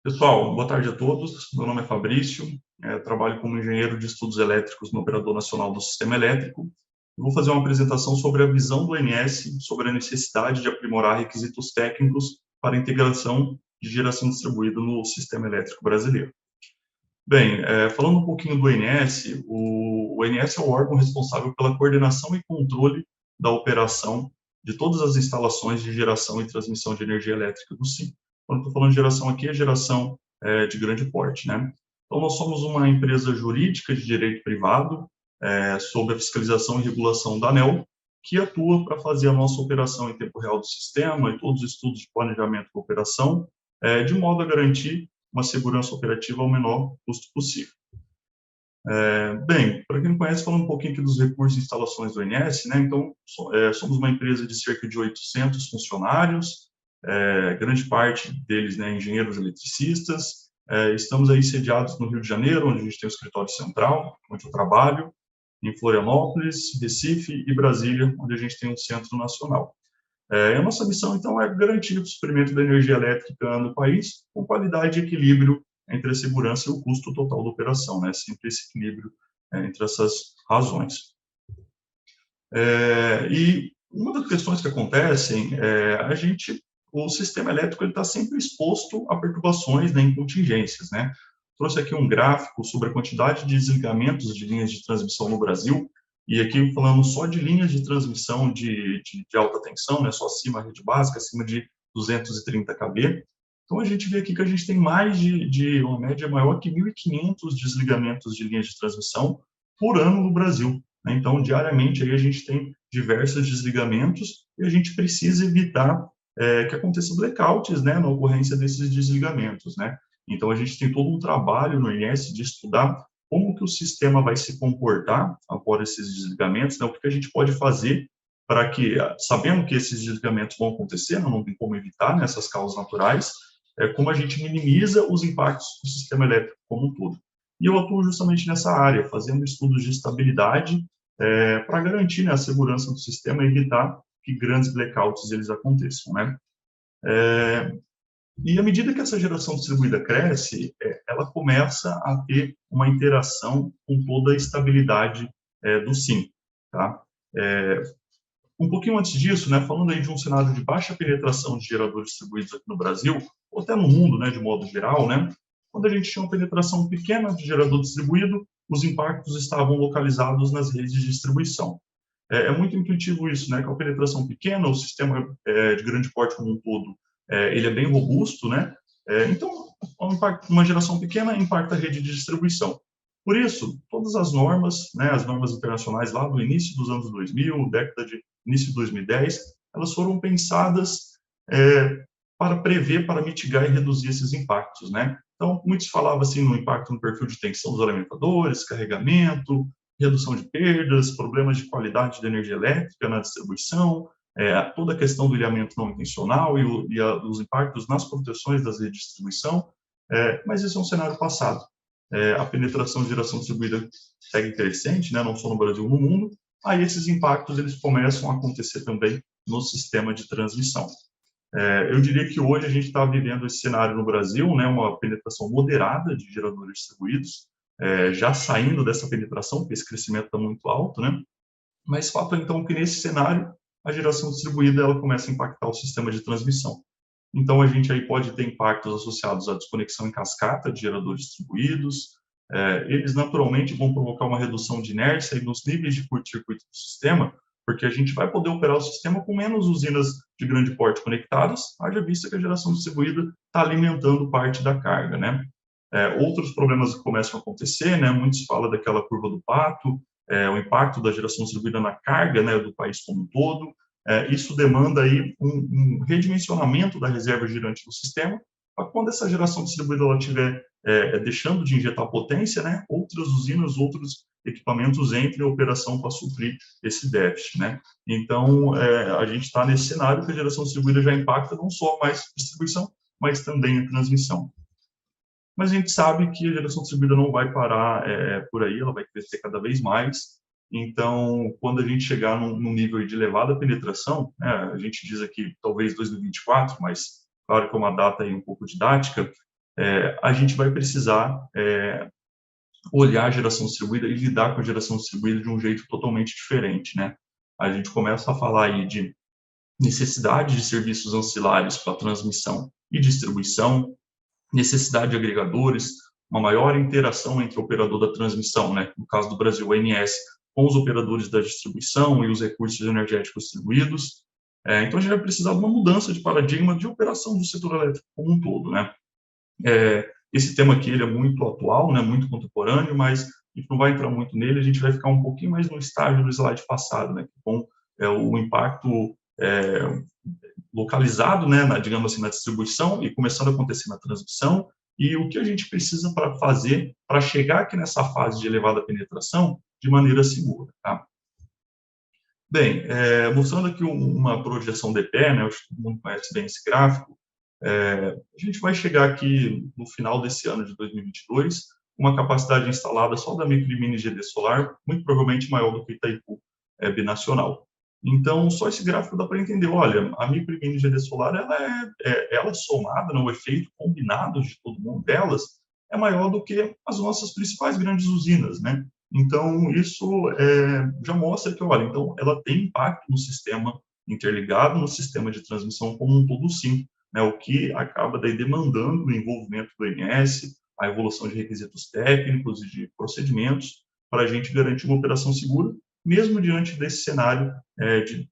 Pessoal, boa tarde a todos. Meu nome é Fabrício, trabalho como engenheiro de estudos elétricos no Operador Nacional do Sistema Elétrico. Eu vou fazer uma apresentação sobre a visão do ONS sobre a necessidade de aprimorar requisitos técnicos para a integração de geração distribuída no sistema elétrico brasileiro. Bem, falando um pouquinho do ONS, o ONS é o órgão responsável pela coordenação e controle da operação de todas as instalações de geração e transmissão de energia elétrica do SIM. Quando estou falando de geração aqui, é geração de grande porte, né? Então, nós somos uma empresa jurídica de direito privado, sob a fiscalização e regulação da ANEEL, que atua para fazer a nossa operação em tempo real do sistema e todos os estudos de planejamento da operação, de modo a garantir uma segurança operativa ao menor custo possível. Bem, para quem não conhece, falando um pouquinho aqui dos recursos e instalações do ONS, né? Então, somos uma empresa de cerca de 800 funcionários, grande parte deles, né, engenheiros eletricistas. Estamos aí sediados no Rio de Janeiro, onde a gente tem o escritório central, onde eu trabalho, em Florianópolis, Recife e Brasília, onde a gente tem um centro nacional. A nossa missão, então, é garantir o suprimento da energia elétrica no país com qualidade e equilíbrio entre a segurança e o custo total da operação, né? Sempre esse equilíbrio entre essas razões. E uma das questões que acontecem o sistema elétrico está sempre exposto a perturbações, né, em contingências, né? Trouxe aqui um gráfico sobre a quantidade de desligamentos de linhas de transmissão no Brasil, e aqui falando só de linhas de transmissão de alta tensão, né, só acima da rede básica, acima de 230 kV. Então, a gente vê aqui que a gente tem mais de uma média maior que 1.500 desligamentos de linhas de transmissão por ano no Brasil, né? Então, diariamente, aí a gente tem diversos desligamentos e a gente precisa evitar que aconteça blackouts, né, na ocorrência desses desligamentos, né? Então, a gente tem todo um trabalho no ONS de estudar como que o sistema vai se comportar após esses desligamentos, né? O que a gente pode fazer para que, sabendo que esses desligamentos vão acontecer, não tem como evitar, né, essas causas naturais, como a gente minimiza os impactos do sistema elétrico como um todo. E eu atuo justamente nessa área, fazendo estudos de estabilidade para garantir, né, a segurança do sistema e evitar que grandes blackouts eles aconteçam, né? E à medida que essa geração distribuída cresce, ela começa a ter uma interação com toda a estabilidade do SIM, tá? Um pouquinho antes disso, né, falando aí de um cenário de baixa penetração de geradores distribuídos aqui no Brasil, ou até no mundo, né, de modo geral, né, quando a gente tinha uma penetração pequena de gerador distribuído, os impactos estavam localizados nas redes de distribuição. Muito intuitivo isso, né, com a penetração pequena, o sistema de grande porte como um todo, ele é bem robusto, né, então, uma geração pequena impacta a rede de distribuição. Por isso, todas as normas, né, as normas internacionais lá do início dos anos 2000, década de início de 2010, elas foram pensadas para prever, para mitigar e reduzir esses impactos, né? Então, muitos falavam assim no impacto no perfil de tensão dos alimentadores, carregamento, redução de perdas, problemas de qualidade de energia elétrica na distribuição, toda a questão do ilhamento não intencional e os impactos nas proteções das redes de distribuição, mas isso é um cenário passado. A penetração de geração distribuída segue crescente, né, não só no Brasil, no mundo, aí esses impactos eles começam a acontecer também no sistema de transmissão. Eu diria que hoje a gente está vivendo esse cenário no Brasil, né, uma penetração moderada de geradores distribuídos, já saindo dessa penetração, porque esse crescimento está muito alto, né? Mas fato é, então, que nesse cenário, a geração distribuída ela começa a impactar o sistema de transmissão. Então, a gente aí pode ter impactos associados à desconexão em cascata de geradores distribuídos, eles naturalmente vão provocar uma redução de inércia nos níveis de curto-circuito do sistema, porque a gente vai poder operar o sistema com menos usinas de grande porte conectadas, haja vista que a geração distribuída está alimentando parte da carga, né? Outros problemas que começam a acontecer, né? Muitos falam daquela curva do pato, o impacto da geração distribuída na carga, né, do país como um todo. Isso demanda aí um redimensionamento da reserva girante do sistema, para quando essa geração distribuída ela estiver deixando de injetar potência, né, outras usinas, outros equipamentos entrem em operação para suprir esse déficit, né? Então, a gente está nesse cenário que a geração distribuída já impacta não só mais distribuição, mas também a transmissão. Mas a gente sabe que a geração distribuída não vai parar por aí, ela vai crescer cada vez mais. Então, quando a gente chegar num nível de elevada penetração, né, a gente diz aqui talvez 2024, mas claro que é uma data aí um pouco didática, a gente vai precisar olhar a geração distribuída e lidar com a geração distribuída de um jeito totalmente diferente, né? A gente começa a falar aí de necessidade de serviços ancilares para transmissão e distribuição, necessidade de agregadores, uma maior interação entre o operador da transmissão, né, no caso do Brasil, o ANS, com os operadores da distribuição e os recursos energéticos distribuídos. Então, a gente vai precisar de uma mudança de paradigma de operação do setor elétrico como um todo, né? Esse tema aqui ele é muito atual, né, muito contemporâneo, mas a gente não vai entrar muito nele, a gente vai ficar um pouquinho mais no estágio do slide passado, né, com o impacto localizado, né, digamos assim, na distribuição e começando a acontecer na transmissão, e o que a gente precisa para fazer para chegar aqui nessa fase de elevada penetração de maneira segura, tá? Bem, mostrando aqui uma projeção de pé, né, acho que todo mundo conhece bem esse gráfico, a gente vai chegar aqui no final desse ano de 2022 com uma capacidade instalada só da micro e mini GD solar, muito provavelmente maior do que Itaipu binacional. Então, só esse gráfico dá para entender, olha, a micro e mini GD solar, ela somada, no efeito combinado de todo mundo delas, é maior do que as nossas principais grandes usinas, né? Então, isso já mostra que, olha, então, ela tem impacto no sistema interligado, no sistema de transmissão como um todo, sim, né? O que acaba daí demandando o envolvimento do INS, a evolução de requisitos técnicos e de procedimentos para a gente garantir uma operação segura, mesmo diante desse cenário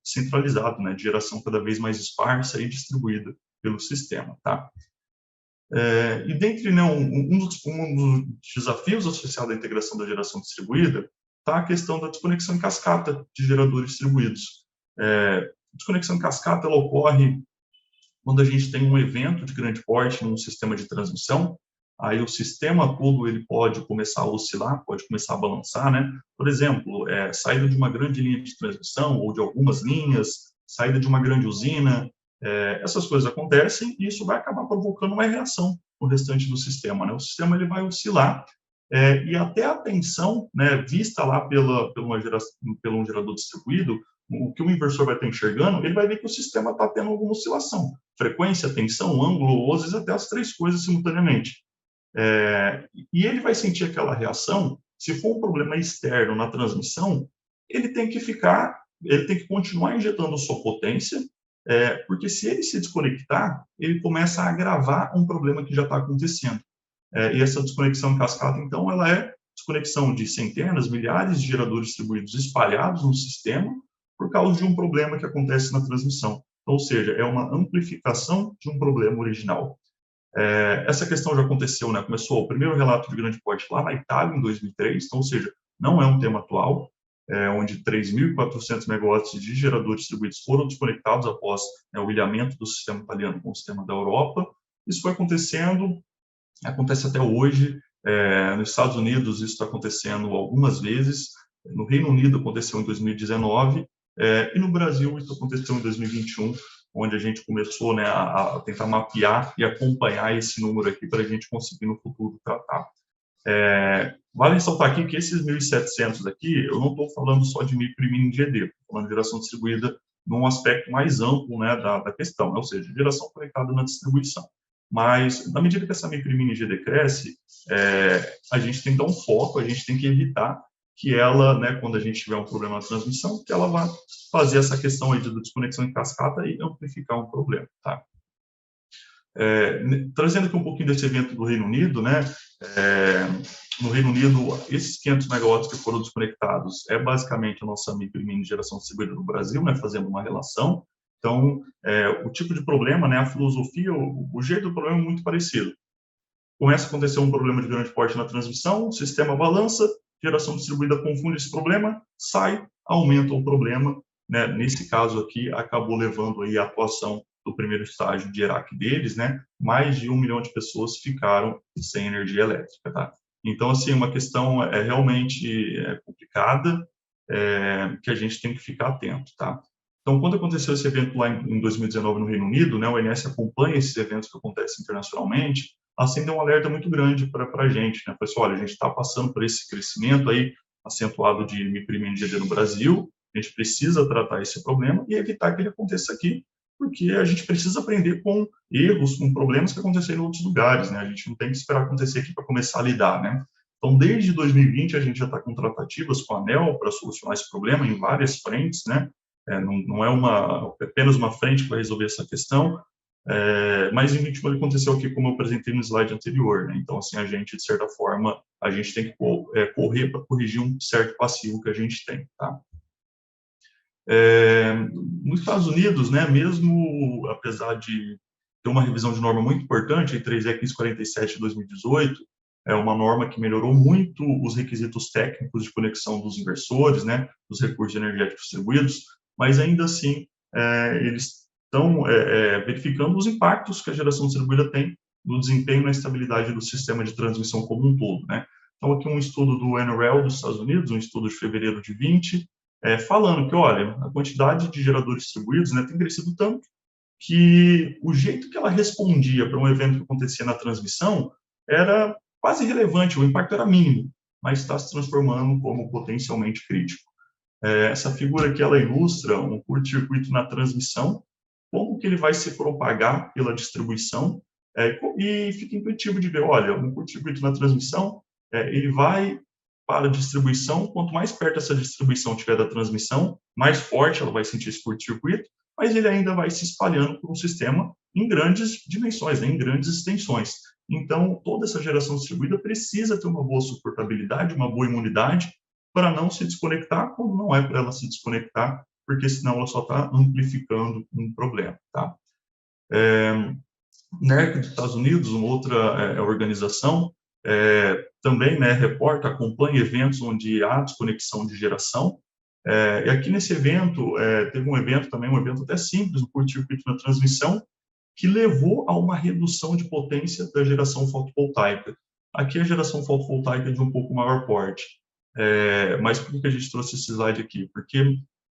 centralizado, né, de geração cada vez mais esparsa e distribuída pelo sistema, tá? E dentre, né, um dos desafios associados à integração da geração distribuída está a questão da desconexão em cascata de geradores distribuídos. Desconexão em cascata ela ocorre quando a gente tem um evento de grande porte num sistema de transmissão, aí o sistema todo ele pode começar a oscilar, pode começar a balançar, né? Por exemplo, saída de uma grande linha de transmissão ou de algumas linhas, saída de uma grande usina, essas coisas acontecem e isso vai acabar provocando uma reação no restante do sistema, né? O sistema ele vai oscilar e até a tensão, né, vista lá pelo um gerador distribuído, o que o inversor vai estar enxergando, ele vai ver que o sistema está tendo alguma oscilação. Frequência, tensão, ângulo, ou às vezes até as três coisas simultaneamente. E ele vai sentir aquela reação, se for um problema externo na transmissão, ele tem que continuar injetando sua potência, porque se ele se desconectar, ele começa a agravar um problema que já está acontecendo. E essa desconexão em cascata, então, ela é desconexão de centenas, milhares de geradores distribuídos espalhados no sistema, por causa de um problema que acontece na transmissão. Ou seja, é uma amplificação de um problema original. Essa questão já aconteceu, né? Começou o primeiro relato de grande porte lá na Itália, em 2003, então, ou seja, não é um tema atual, onde 3.400 megawatts de geradores distribuídos foram desconectados após o ilhamento do sistema italiano com o sistema da Europa. Isso foi acontecendo, acontece até hoje. Nos Estados Unidos, isso está acontecendo algumas vezes. No Reino Unido, aconteceu em 2019. E no Brasil, isso aconteceu em 2021, onde a gente começou, né, a tentar mapear e acompanhar esse número aqui para a gente conseguir no futuro tratar. Vale ressaltar aqui que esses 1.700 aqui, eu não estou falando só de micro e mini GD, estou falando de geração distribuída num aspecto mais amplo, né, da questão, ou seja, geração conectada na distribuição. Mas, na medida que essa micro e mini GD cresce, a gente tem que dar um foco, a gente tem que evitar que ela, né, quando a gente tiver um problema na transmissão, que ela vá fazer essa questão aí de desconexão em cascata e amplificar um problema, tá? Trazendo aqui um pouquinho desse evento do Reino Unido, né? No Reino Unido, esses 500 megawatts que foram desconectados é basicamente a nossa micro e mini geração distribuída no Brasil, né? Fazendo uma relação. Então, o tipo de problema, né? A filosofia, o jeito do problema é muito parecido. Começa a acontecer um problema de grande porte na transmissão, o sistema balança, geração distribuída confunde esse problema, sai, aumenta o problema, né? Nesse caso aqui, acabou levando aí a atuação do primeiro estágio de ERAC deles, né? Mais de 1 milhão de pessoas ficaram sem energia elétrica, tá? Então, assim, uma questão realmente complicada, que a gente tem que ficar atento, tá? Então, quando aconteceu esse evento lá em 2019 no Reino Unido, né, o INS acompanha esses eventos que acontecem internacionalmente, acendeu um alerta muito grande para a gente, né? Falei assim, olha, a gente está passando por esse crescimento aí acentuado de micro e mini GD no Brasil, a gente precisa tratar esse problema e evitar que ele aconteça aqui, porque a gente precisa aprender com erros, com problemas que aconteceram em outros lugares, né? A gente não tem que esperar acontecer aqui para começar a lidar, né? Então, desde 2020, a gente já está com tratativas com a ANEEL para solucionar esse problema em várias frentes, né? Não é apenas uma frente que vai resolver essa questão, mas em 21 aconteceu aqui, como eu apresentei no slide anterior, né? Então, assim, a gente, de certa forma, a gente tem que correr para corrigir um certo passivo que a gente tem, tá? Nos Estados Unidos, né, mesmo apesar de ter uma revisão de norma muito importante, a 3E 1547 de 2018, é uma norma que melhorou muito os requisitos técnicos de conexão dos inversores, né, dos recursos energéticos distribuídos, mas ainda assim eles estão verificando os impactos que a geração distribuída tem no desempenho e na estabilidade do sistema de transmissão como um todo, né. Então, aqui um estudo do NREL dos Estados Unidos, um estudo de fevereiro de 20, falando que, olha, a quantidade de geradores distribuídos, né, tem crescido tanto que o jeito que ela respondia para um evento que acontecia na transmissão era quase irrelevante, o impacto era mínimo, mas está se transformando como potencialmente crítico. Essa figura aqui, ela ilustra um curto-circuito na transmissão, como que ele vai se propagar pela distribuição, e fica intuitivo de ver, olha, um curto-circuito na transmissão, ele vai para a distribuição, quanto mais perto essa distribuição tiver da transmissão, mais forte ela vai sentir esse curto-circuito, mas ele ainda vai se espalhando por um sistema em grandes dimensões, né, em grandes extensões. Então, toda essa geração distribuída precisa ter uma boa suportabilidade, uma boa imunidade, para não se desconectar quando não é para ela se desconectar, porque senão ela só está amplificando um problema, tá? NERC dos Estados Unidos, uma outra organização, também, né, reporta, acompanha eventos onde há desconexão de geração. E aqui nesse evento, teve um evento também, um evento até simples, um curto-circuito na transmissão, que levou a uma redução de potência da geração fotovoltaica. Aqui a geração fotovoltaica é de um pouco maior porte. Mas por que a gente trouxe esse slide aqui? Porque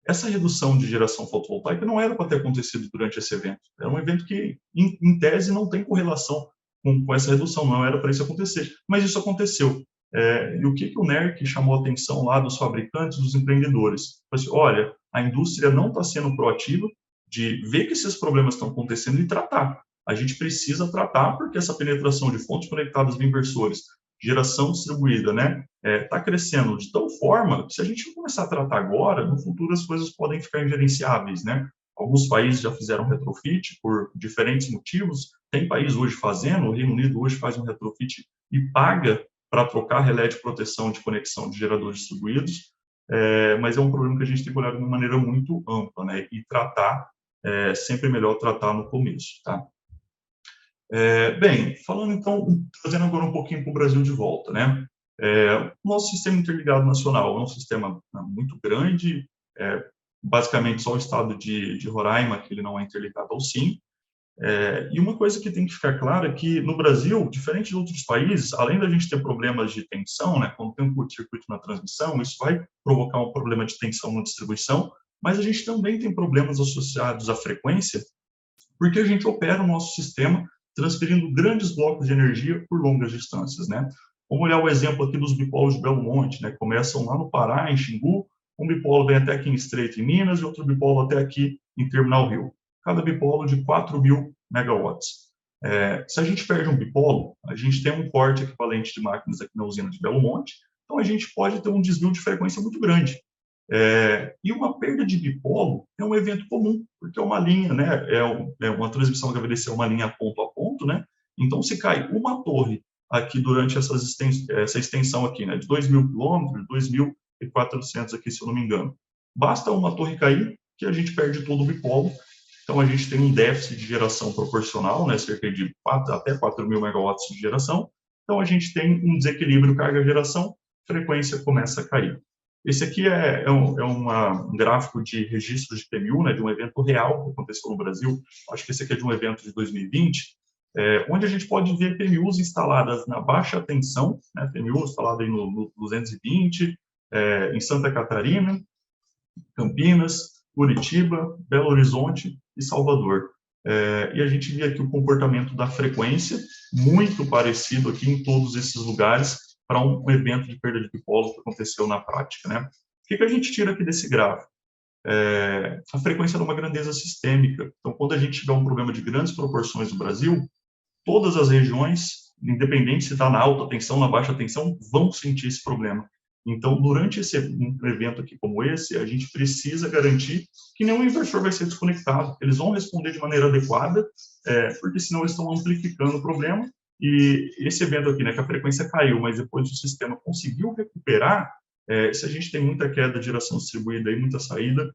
essa redução de geração fotovoltaica não era para ter acontecido durante esse evento. É um evento que, em tese, não tem correlação com essa redução, não era para isso acontecer. Mas isso aconteceu. E o que o NERC chamou a atenção lá dos fabricantes, dos empreendedores? Assim, olha, a indústria não está sendo proativa de ver que esses problemas estão acontecendo e tratar. A gente precisa tratar porque essa penetração de fontes conectadas de inversores, geração distribuída, né, está crescendo de tal forma que se a gente não começar a tratar agora, no futuro as coisas podem ficar ingerenciáveis, né? Alguns países já fizeram retrofit por diferentes motivos, tem país hoje fazendo, o Reino Unido hoje faz um retrofit e paga para trocar relé de proteção de conexão de geradores distribuídos, mas é um problema que a gente tem que olhar de uma maneira muito ampla, né? E tratar, sempre melhor tratar no começo, tá? Bem, falando então, trazendo agora um pouquinho para o Brasil de volta, né? O nosso sistema interligado nacional é um sistema muito grande, basicamente só o estado de Roraima que ele não é interligado ao SIM. E uma coisa que tem que ficar clara é que no Brasil, diferente de outros países, além da gente ter problemas de tensão, né, quando tem um curto-circuito na transmissão, isso vai provocar um problema de tensão na distribuição, mas a gente também tem problemas associados à frequência, porque a gente opera o nosso sistema transferindo grandes blocos de energia por longas distâncias, né? Vamos olhar o exemplo aqui dos bipolos de Belo Monte, né? Começam lá no Pará, em Xingu, um bipolo vem até aqui em Estreito, em Minas, e outro bipolo até aqui em Terminal Rio. Cada bipolo de 4.000 megawatts. Se a gente perde um bipolo, a gente tem um corte equivalente de máquinas aqui na usina de Belo Monte, então a gente pode ter um desvio de frequência muito grande. E uma perda de bipolo é um evento comum, porque é uma linha, né? Uma transmissão HVDC, é uma linha ponto a ponto, né? Então, se cai uma torre aqui durante essa extensão aqui, né? De 2.000 quilômetros, 2.400 aqui, se eu não me engano. Basta uma torre cair que a gente perde todo o bipolo. Então, a gente tem um déficit de geração proporcional, né? Cerca de até 4.000 megawatts de geração. Então, a gente tem um desequilíbrio carga-geração, frequência começa a cair. Esse aqui é um gráfico de registros de PMU, né, de um evento real que aconteceu no Brasil. Acho que esse aqui é de um evento de 2020, onde a gente pode ver PMUs instaladas na baixa tensão, né, PMU instalada aí no 220, em Santa Catarina, Campinas, Curitiba, Belo Horizonte e Salvador. E a gente vê aqui o comportamento da frequência, muito parecido aqui em todos esses lugares, para um evento de perda de bipolo que aconteceu na prática, né? O que a gente tira aqui desse gráfico? a frequência é uma grandeza sistêmica. Então, quando a gente tiver um problema de grandes proporções no Brasil, todas as regiões, independente se está na alta tensão, na baixa tensão, vão sentir esse problema. Então, durante um evento aqui como esse, a gente precisa garantir que nenhum inversor vai ser desconectado. Eles vão responder de maneira adequada, porque senão eles estão amplificando o problema. E esse evento aqui, né, que a frequência caiu, mas depois o sistema conseguiu recuperar, se a gente tem muita queda de geração distribuída e muita saída,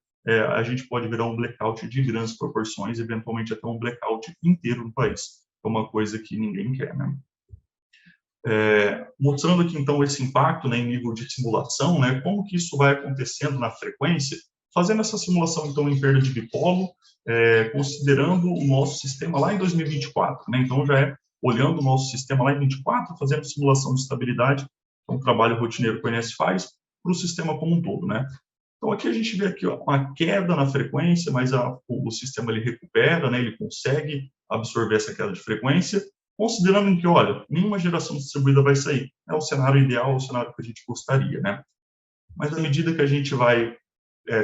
a gente pode virar um blackout de grandes proporções, eventualmente até um blackout inteiro no país. É uma coisa que ninguém quer, né? Mostrando aqui, então, esse impacto, né, em nível de simulação, né, como que isso vai acontecendo na frequência, fazendo essa simulação, então, em perda de dipolo, considerando o nosso sistema lá em 2024, né, então já olhando o nosso sistema lá em 24, fazendo simulação de estabilidade, então, um trabalho rotineiro que o INS faz, para o sistema como um todo, né. Então, aqui a gente vê aqui, ó, uma queda na frequência, mas o sistema ele recupera, né, ele consegue absorver essa queda de frequência, considerando que, olha, nenhuma geração distribuída vai sair. É o cenário ideal, é o cenário que a gente gostaria, né? Mas à medida que a gente vai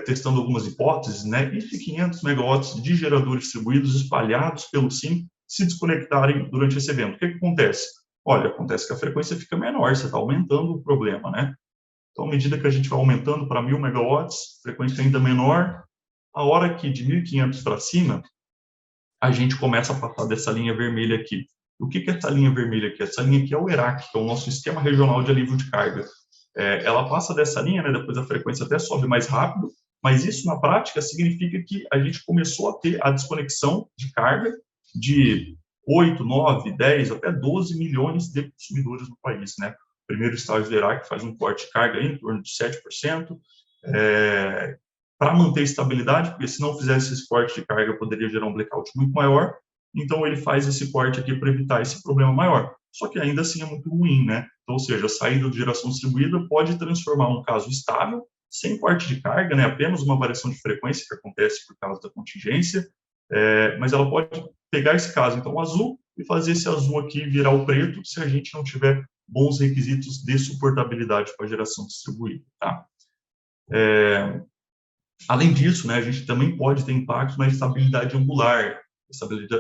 testando algumas hipóteses, né, e se 500 megawatts de geradores distribuídos espalhados pelo SIM se desconectarem durante esse evento, o que acontece? Olha, acontece que a frequência fica menor, você está aumentando o problema, né? Então, à medida que a gente vai aumentando para 1.000 megawatts, frequência ainda menor, a hora que de 1.500 para cima, a gente começa a passar dessa linha vermelha aqui. O que é essa linha vermelha aqui? Essa linha aqui é o ERAC, que é o nosso Sistema Regional de Alívio de Carga. Ela passa dessa linha, né, depois a frequência até sobe mais rápido, mas isso na prática significa que a gente começou a ter a desconexão de carga de 8, 9, 10, até 12 milhões de consumidores no país, né? O primeiro estágio do ERAC faz um corte de carga aí, em torno de 7%, para manter estabilidade, porque se não fizesse esse corte de carga, poderia gerar um blackout muito maior. Então, ele faz esse corte aqui para evitar esse problema maior. Só que ainda assim é muito ruim, né? Então, ou seja, a saída de geração distribuída pode transformar um caso estável, sem corte de carga, né? Apenas uma variação de frequência que acontece por causa da contingência, mas ela pode pegar esse caso, então, azul, e fazer esse azul aqui virar o preto, se a gente não tiver bons requisitos de suportabilidade para a geração distribuída, tá? Além disso, né, a gente também pode ter impacto na estabilidade angular.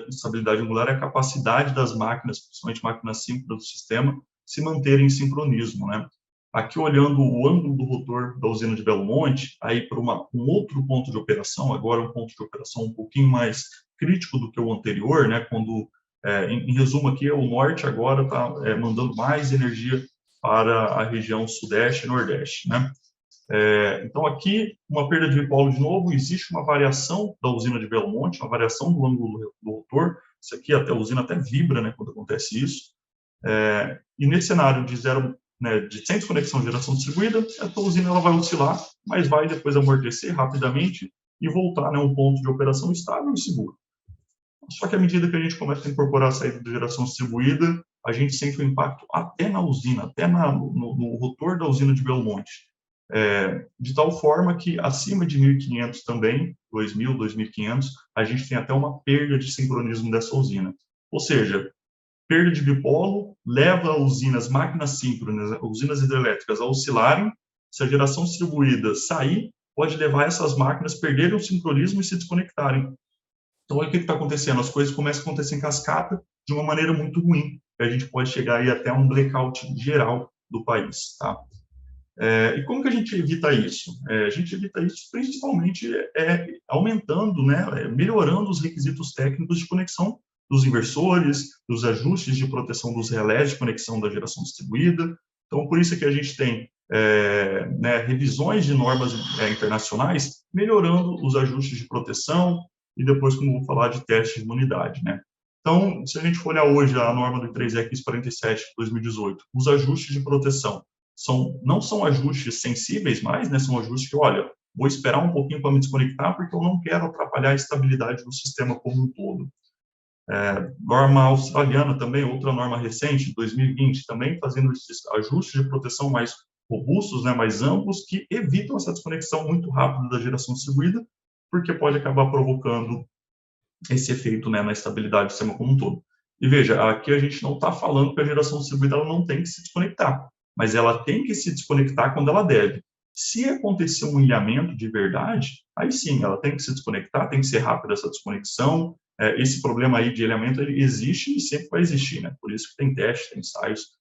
Estabilidade angular é a capacidade das máquinas, principalmente máquinas síncronas do sistema, se manterem em sincronismo, né? Aqui, olhando o ângulo do rotor da usina de Belo Monte, aí para um outro ponto de operação, agora um ponto de operação um pouquinho mais crítico do que o anterior, né? Quando, em resumo aqui, o norte agora está mandando mais energia para a região sudeste e nordeste, né? Então, aqui, uma perda de dipolo de novo, existe uma variação da usina de Belo Monte, uma variação do ângulo do rotor, isso aqui, até a usina até vibra, né, quando acontece isso, e nesse cenário de zero, né, de sem desconexão de geração distribuída, a usina ela vai oscilar, mas vai depois amortecer rapidamente e voltar, né, a um ponto de operação estável e seguro. Só que à medida que a gente começa a incorporar a saída de geração distribuída, a gente sente o impacto até na usina, até no rotor da usina de Belo Monte. De tal forma que acima de 1.500 também, 2.000, 2.500, a gente tem até uma perda de sincronismo dessa usina. Ou seja, perda de dipolo leva usinas, máquinas síncronas, usinas hidrelétricas a oscilarem. Se a geração distribuída sair, pode levar essas máquinas a perderem o sincronismo e se desconectarem. Então, olha o que está acontecendo. As coisas começam a acontecer em cascata de uma maneira muito ruim. A gente pode chegar aí até um blackout geral do país, tá? E como que a gente evita isso? A gente evita isso principalmente aumentando, né, melhorando os requisitos técnicos de conexão dos inversores, dos ajustes de proteção dos relés de conexão da geração distribuída. Então, por isso que a gente tem né, revisões de normas internacionais, melhorando os ajustes de proteção e depois, como vou falar, de teste de imunidade, né? Então, se a gente for olhar hoje a norma do 3EX47 de 2018, os ajustes de proteção não são ajustes sensíveis mais, né? São ajustes que, olha, vou esperar um pouquinho para me desconectar porque eu não quero atrapalhar a estabilidade do sistema como um todo. Norma australiana também, outra norma recente, 2020, também fazendo esses ajustes de proteção mais robustos, né, mais amplos, que evitam essa desconexão muito rápida da geração distribuída, porque pode acabar provocando esse efeito, né, na estabilidade do sistema como um todo. E veja, aqui a gente não está falando que a geração distribuída ela não tem que se desconectar, mas ela tem que se desconectar quando ela deve. Se acontecer um ilhamento de verdade, aí sim, ela tem que se desconectar, tem que ser rápida essa desconexão. Esse problema aí de ilhamento, ele existe e sempre vai existir, né? Por isso que tem testes, tem ensaios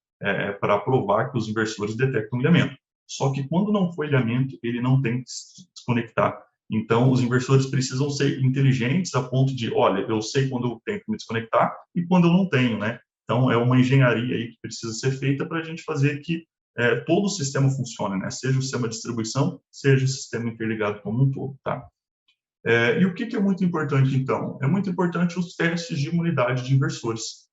para provar que os inversores detectam ilhamento. Só que quando não for ilhamento, ele não tem que se desconectar. Então, os inversores precisam ser inteligentes a ponto de, olha, eu sei quando eu tenho que me desconectar e quando eu não tenho, né? Então, é uma engenharia aí que precisa ser feita para a gente fazer que todo o sistema funcione, né? Seja o sistema de distribuição, seja o sistema interligado como um todo, tá? E o que é muito importante, então? É muito importante os testes de imunidade de inversores,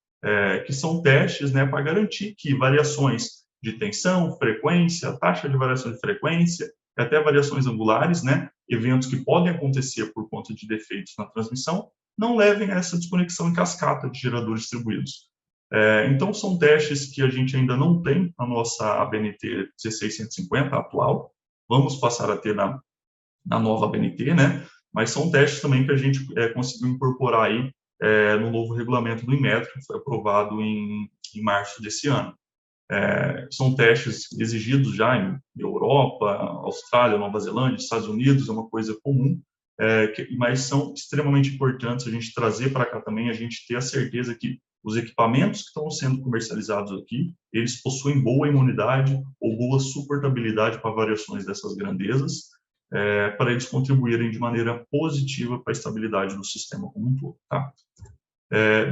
que são testes, né, para garantir que variações de tensão, frequência, taxa de variação de frequência, até variações angulares, né, eventos que podem acontecer por conta de defeitos na transmissão, não levem a essa desconexão em cascata de geradores distribuídos. Então, são testes que a gente ainda não tem na nossa ABNT 16150 atual, vamos passar a ter na nova ABNT, né? Mas são testes também que a gente conseguiu incorporar aí no novo regulamento do Inmetro, que foi aprovado em março desse ano. São testes exigidos já em Europa, Austrália, Nova Zelândia, Estados Unidos, é uma coisa comum, mas são extremamente importantes a gente trazer para cá também, a gente ter a certeza que os equipamentos que estão sendo comercializados aqui, eles possuem boa imunidade ou boa suportabilidade para variações dessas grandezas, para eles contribuírem de maneira positiva para a estabilidade do sistema como um todo, tá?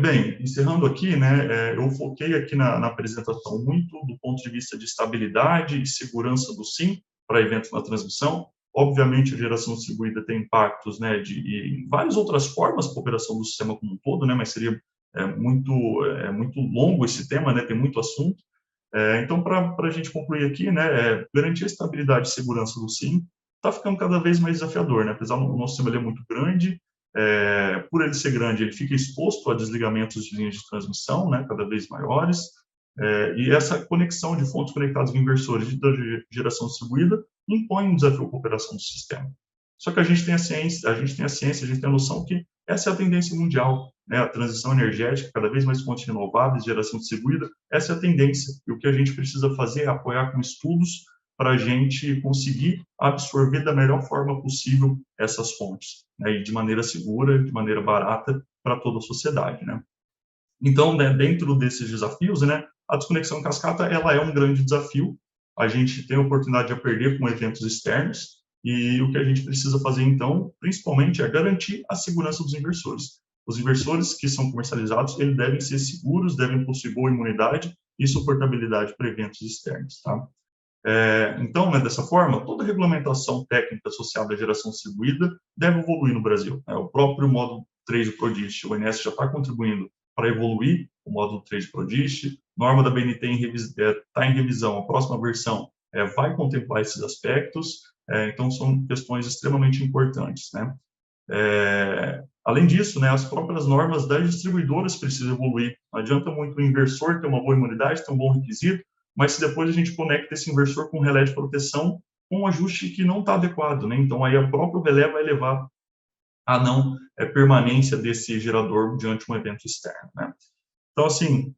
Bem, encerrando aqui, né, eu foquei aqui na apresentação muito do ponto de vista de estabilidade e segurança do SIM para eventos na transmissão. Obviamente, a geração distribuída tem impactos, né, de várias outras formas para a operação do sistema como um todo, né, mas seria muito longo esse tema, né, tem muito assunto. Então, para a gente concluir aqui, né, garantir a estabilidade e segurança do SIM está ficando cada vez mais desafiador, né, apesar do nosso sistema ele é muito grande, por ele ser grande, ele fica exposto a desligamentos de linhas de transmissão, né, cada vez maiores, e essa conexão de fontes conectadas com inversores de geração distribuída impõe um desafio para a operação do sistema. Só que a gente tem a ciência, a gente tem a noção que essa é a tendência mundial, né, a transição energética, cada vez mais fontes renováveis, geração distribuída, essa é a tendência, e o que a gente precisa fazer é apoiar com estudos para a gente conseguir absorver da melhor forma possível essas fontes, né, e de maneira segura, de maneira barata para toda a sociedade, né. Então, né, dentro desses desafios, né, a desconexão em cascata ela é um grande desafio. A gente tem a oportunidade de aprender com eventos externos e o que a gente precisa fazer, então, principalmente, é garantir a segurança dos inversores. Os inversores que são comercializados, eles devem ser seguros, devem possuir boa imunidade e suportabilidade para eventos externos, tá? Então, né, dessa forma, toda regulamentação técnica associada à geração distribuída deve evoluir no Brasil, né? O próprio módulo 3 do PRODIST, o INS já está contribuindo para evoluir o módulo 3 do PRODIST, norma da BNT está em revisão, a próxima versão vai contemplar esses aspectos, então são questões extremamente importantes, né? Além disso, né, as próprias normas das distribuidoras precisam evoluir. Não adianta muito o inversor ter uma boa imunidade, ter um bom requisito, mas se depois a gente conecta esse inversor com um relé de proteção, com um ajuste que não está adequado, né? Então, aí o próprio relé vai levar a não permanência desse gerador diante de um evento externo, né? Então, assim,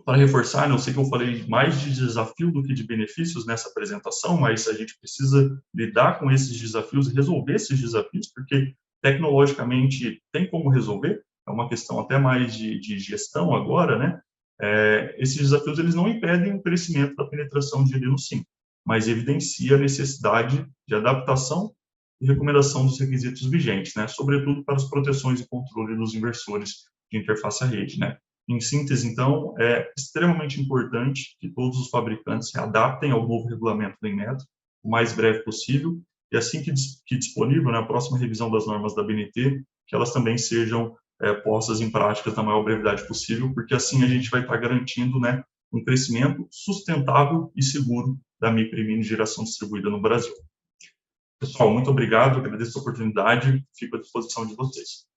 para reforçar, né, eu sei que eu falei mais de desafio do que de benefícios nessa apresentação, mas a gente precisa lidar com esses desafios e resolver esses desafios, porque tecnologicamente tem como resolver, é uma questão até mais de gestão agora, né? Esses desafios eles não impedem o crescimento da penetração de no SIM, mas evidencia a necessidade de adaptação e recomendação dos requisitos vigentes, né? Sobretudo para as proteções e controle dos inversores de interface à rede, né? Em síntese, então, é extremamente importante que todos os fabricantes se adaptem ao novo regulamento da Inmetro o mais breve possível e assim que disponível, na próxima revisão das normas da BNT, que elas também sejam postas em prática na maior brevidade possível, porque assim a gente vai estar garantindo, né, um crescimento sustentável e seguro da micro e mini geração distribuída no Brasil. Pessoal, muito obrigado, agradeço a oportunidade, fico à disposição de vocês.